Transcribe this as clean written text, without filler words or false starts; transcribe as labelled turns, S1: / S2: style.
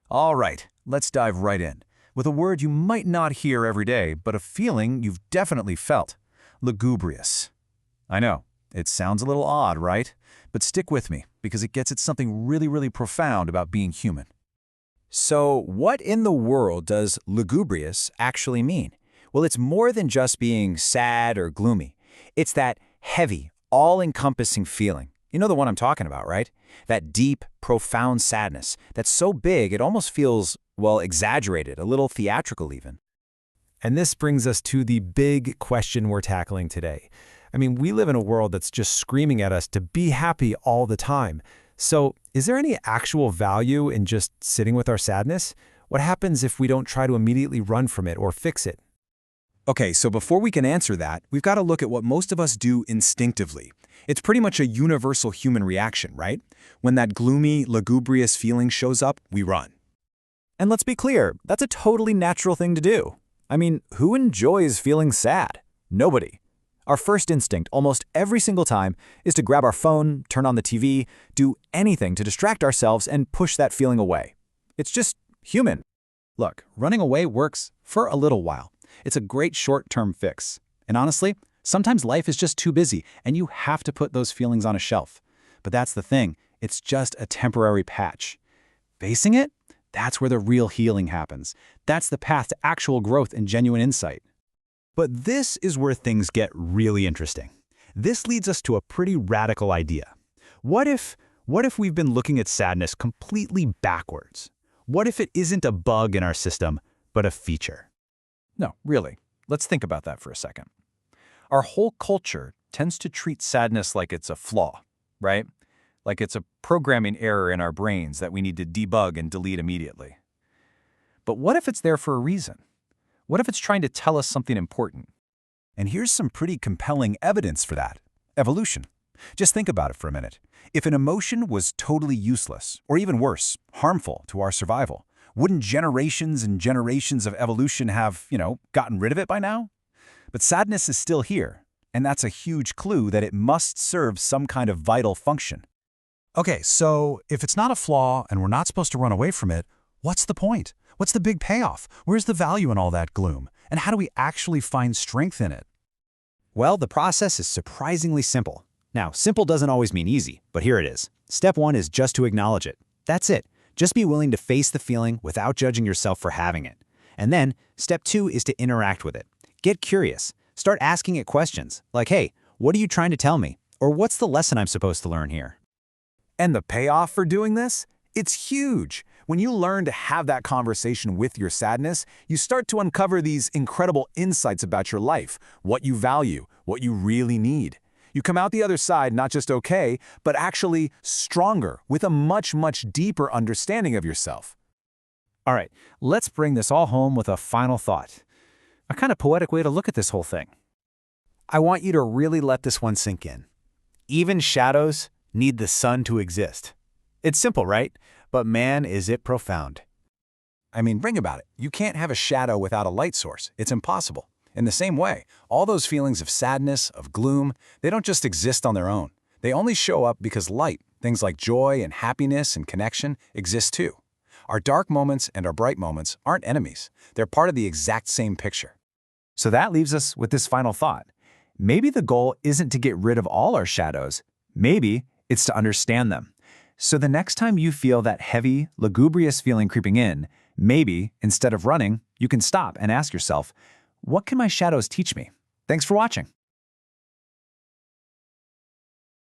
S1: All right, let's dive right in, with a word you might not hear every day, but a feeling you've definitely felt. Lugubrious. I know, it sounds a little odd, right? But stick with me, because it gets at something really profound about being human.
S2: So, what in the world does lugubrious actually mean? Well, it's more than just being sad or gloomy. It's that heavy, all-encompassing feeling. You know the one I'm talking about, right? That deep, profound sadness that's so big it almost feels, well, exaggerated, a little theatrical even.
S3: And this brings us to the big question we're tackling today. I mean, we live in a world that's just screaming at us to be happy all the time. So, is there any actual value in just sitting with our sadness? What happens if we don't try to immediately run from it or fix it?
S1: Okay, so before we can answer that, we've got to look at what most of us do instinctively. It's pretty much a universal human reaction, right? When that gloomy, lugubrious feeling shows up, we run.
S2: And let's be clear, that's a totally natural thing to do. I mean, who enjoys feeling sad? Nobody. Our first instinct, almost every single time, is to grab our phone, turn on the TV, do anything to distract ourselves and push that feeling away. It's just human.
S1: Look, running away works for a little while. It's a great short-term fix. And honestly, sometimes life is just too busy, and you have to put those feelings on a shelf. But that's the thing, it's just a temporary patch. Facing it? That's where the real healing happens. That's the path to actual growth and genuine insight. But this is where things get really interesting. This leads us to a pretty radical idea. What if we've been looking at sadness completely backwards? What if it isn't a bug in our system, but a feature? No, really. Let's think about that for a second. Our whole culture tends to treat sadness like it's a flaw, right? Like it's a programming error in our brains that we need to debug and delete immediately. But what if it's there for a reason? What if it's trying to tell us something important? And here's some pretty compelling evidence for that. Evolution. Just think about it for a minute. If an emotion was totally useless, or even worse, harmful to our survival, wouldn't generations and generations of evolution have, gotten rid of it by now? But sadness is still here, and that's a huge clue that it must serve some kind of vital function. Okay, so if it's not a flaw and we're not supposed to run away from it, what's the point? What's the big payoff? Where's the value in all that gloom? And how do we actually find strength in it?
S2: Well, the process is surprisingly simple. Now, simple doesn't always mean easy, but here it is. Step 1 is just to acknowledge it. That's it. Just be willing to face the feeling without judging yourself for having it. And then, step 2 is to interact with it. Get curious. Start asking it questions like, hey, what are you trying to tell me? Or what's the lesson I'm supposed to learn here?
S1: And the payoff for doing this? It's huge. When you learn to have that conversation with your sadness, you start to uncover these incredible insights about your life, what you value, what you really need. You come out the other side not just okay, but actually stronger, with a much deeper understanding of yourself. All right, let's bring this all home with a final thought. A kind of poetic way to look at this whole thing. I want you to really let this one sink in. Even shadows need the sun to exist. It's simple, right? But man, is it profound. I mean, think about it. You can't have a shadow without a light source. It's impossible. In the same way, all those feelings of sadness, of gloom, they don't just exist on their own. They only show up because light, things like joy and happiness and connection, exist too. Our dark moments and our bright moments aren't enemies. They're part of the exact same picture. So that leaves us with this final thought. Maybe the goal isn't to get rid of all our shadows. Maybe it's to understand them. So the next time you feel that heavy, lugubrious feeling creeping in, maybe, instead of running, you can stop and ask yourself, what can my shadows teach me? Thanks for watching.